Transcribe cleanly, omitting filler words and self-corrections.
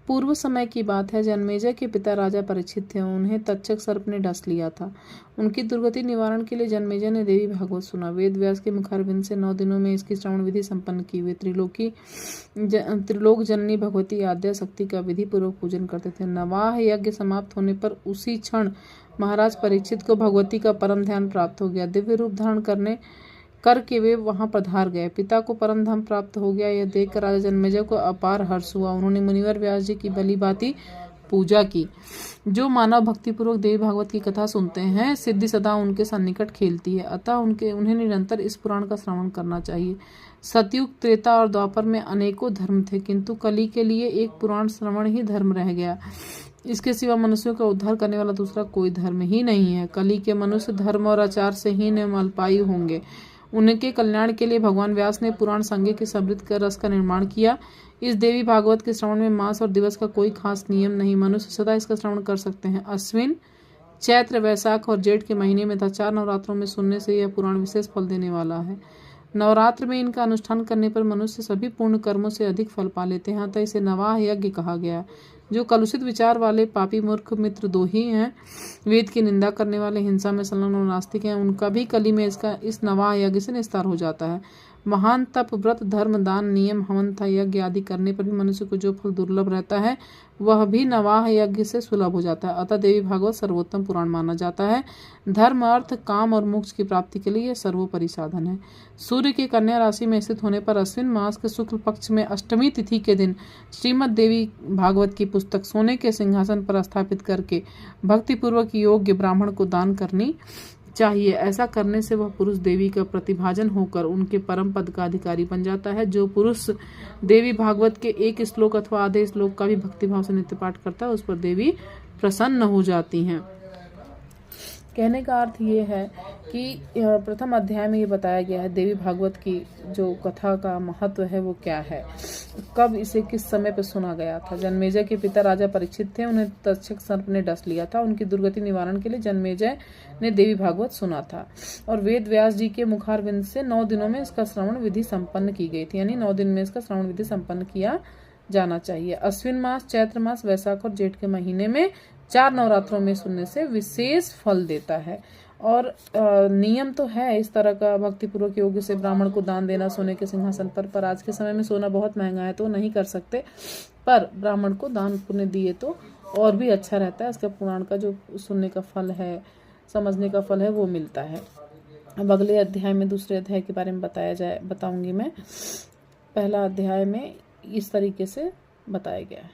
पूर्व समय की बात है। जन्मेजय के पिता राजा परीक्षित थे। उन्हें तक्षक सर्प ने डस लिया था। उनकी दुर्गति निवारण के लिए जन्मेजय ने देवी भागवत सुना। वेद व्यास के मुखारविंद से 9 दिनों में इसकी श्रवण विधि संपन्न की। वे त्रिलोक जननी भगवती आद्या शक्ति का विधि पूर्वक पूजन करते थे। नवाह यज्ञ समाप्त होने पर उसी क्षण महाराज परीक्षित को भगवती का परम ध्यान प्राप्त हो गया। दिव्य रूप धारण करके वे वहां पधार गए। पिता को परम धाम प्राप्त हो गया, यह देखकर राजा जन्मेजय को अपार हर्ष हुआ। उन्होंने मुनिवर व्यास जी की भली भांति पूजा की। जो मानव भक्तिपूर्वक देवी भागवत की कथा सुनते हैं, सिद्धि सदा उनके सन्निकट खेलती है। अतः उन्हें निरंतर इस पुराण का श्रवण करना चाहिए। सतयुग, त्रेता और द्वापर में अनेकों धर्म थे, किंतु कली के लिए एक पुराण श्रवण ही धर्म रह गया। इसके सिवा मनुष्यों का उद्धार करने वाला दूसरा कोई धर्म ही नहीं है। कली के मनुष्य धर्म और आचार से ही अल्पायु होंगे। उनके कल्याण के लिए भगवान व्यास ने पुराण संज्ञ के समृद्ध कर रस का निर्माण किया। इस देवी भागवत के श्रवण में मास और दिवस का कोई खास नियम नहीं। मनुष्य सदा इसका श्रवण कर सकते हैं। अश्विन, चैत्र, वैशाख और जेठ के महीने में तथा 4 नवरात्रों में सुनने से यह पुराण विशेष फल देने वाला है। नवरात्र में इनका अनुष्ठान करने पर मनुष्य सभी पूर्ण कर्मों से अधिक फल पा लेते हैं। अतः इसे नवाह यज्ञ कहा गया। जो कलुषित विचार वाले पापी मूर्ख मित्र दोही हैं, वेद की निंदा करने वाले, हिंसा में संलग्न और नास्तिक हैं, उनका भी कली में इस नवाह यज्ञ से निस्तार हो जाता है। महान तप, व्रत, धर्म, दान, नियम, हवन तथा यज्ञ आदि करने पर भी मनुष्य को जो फल दुर्लभ रहता है, वह भी नवाह यज्ञ से सुलभ हो जाता है। अतः देवी भागवत सर्वोत्तम पुराण माना जाता है। धर्म, अर्थ, काम और मोक्ष की प्राप्ति के लिए यह सर्वोपरि साधन है। सूर्य के कन्या राशि में स्थित होने पर अश्विन मास के शुक्ल पक्ष में अष्टमी तिथि के दिन श्रीमद देवी भागवत की पुस्तक सोने के सिंहासन पर स्थापित करके भक्तिपूर्वक योग्य ब्राह्मण को दान करनी चाहिए। ऐसा करने से वह पुरुष देवी का प्रतिभाजन होकर उनके परम पद का अधिकारी बन जाता है। जो पुरुष देवी भागवत के एक श्लोक अथवा आधे श्लोक का भी भक्तिभाव से नित्य पाठ करता है, उस पर देवी प्रसन्न हो जाती हैं। कहने का अर्थ ये है कि प्रथम अध्याय में ये बताया गया है देवी भागवत की जो कथा का महत्व है वो क्या है, कब इसे किस समय पर सुना गया था। जन्मेजय के पिता राजा परीक्षित थे। उन्हें तक्षक सर्प ने डस लिया था। उनकी दुर्गति निवारण के लिए जन्मेजय ने देवी भागवत सुना था और वेद व्यास जी के मुखारविंद से 9 दिनों में इसका श्रवण विधि संपन्न की गई थी। यानी 9 दिन में इसका श्रवण विधि संपन्न किया जाना चाहिए। अश्विन मास, चैत्र मास, वैशाख और जेठ के महीने में 4 नवरात्रों में सुनने से विशेष फल देता है। और नियम तो है इस तरह का भक्तिपूर्वक योग्य से ब्राह्मण को दान देना सोने के सिंहासन पर आज के समय में सोना बहुत महंगा है तो नहीं कर सकते, पर ब्राह्मण को दान पुण्य दिए तो और भी अच्छा रहता है। इसका पुराण का जो सुनने का फल है, समझने का फल है, वो मिलता है। अब अगले अध्याय में दूसरे अध्याय के बारे में बताऊंगी मैं। पहला अध्याय में इस तरीके से बताया गया है।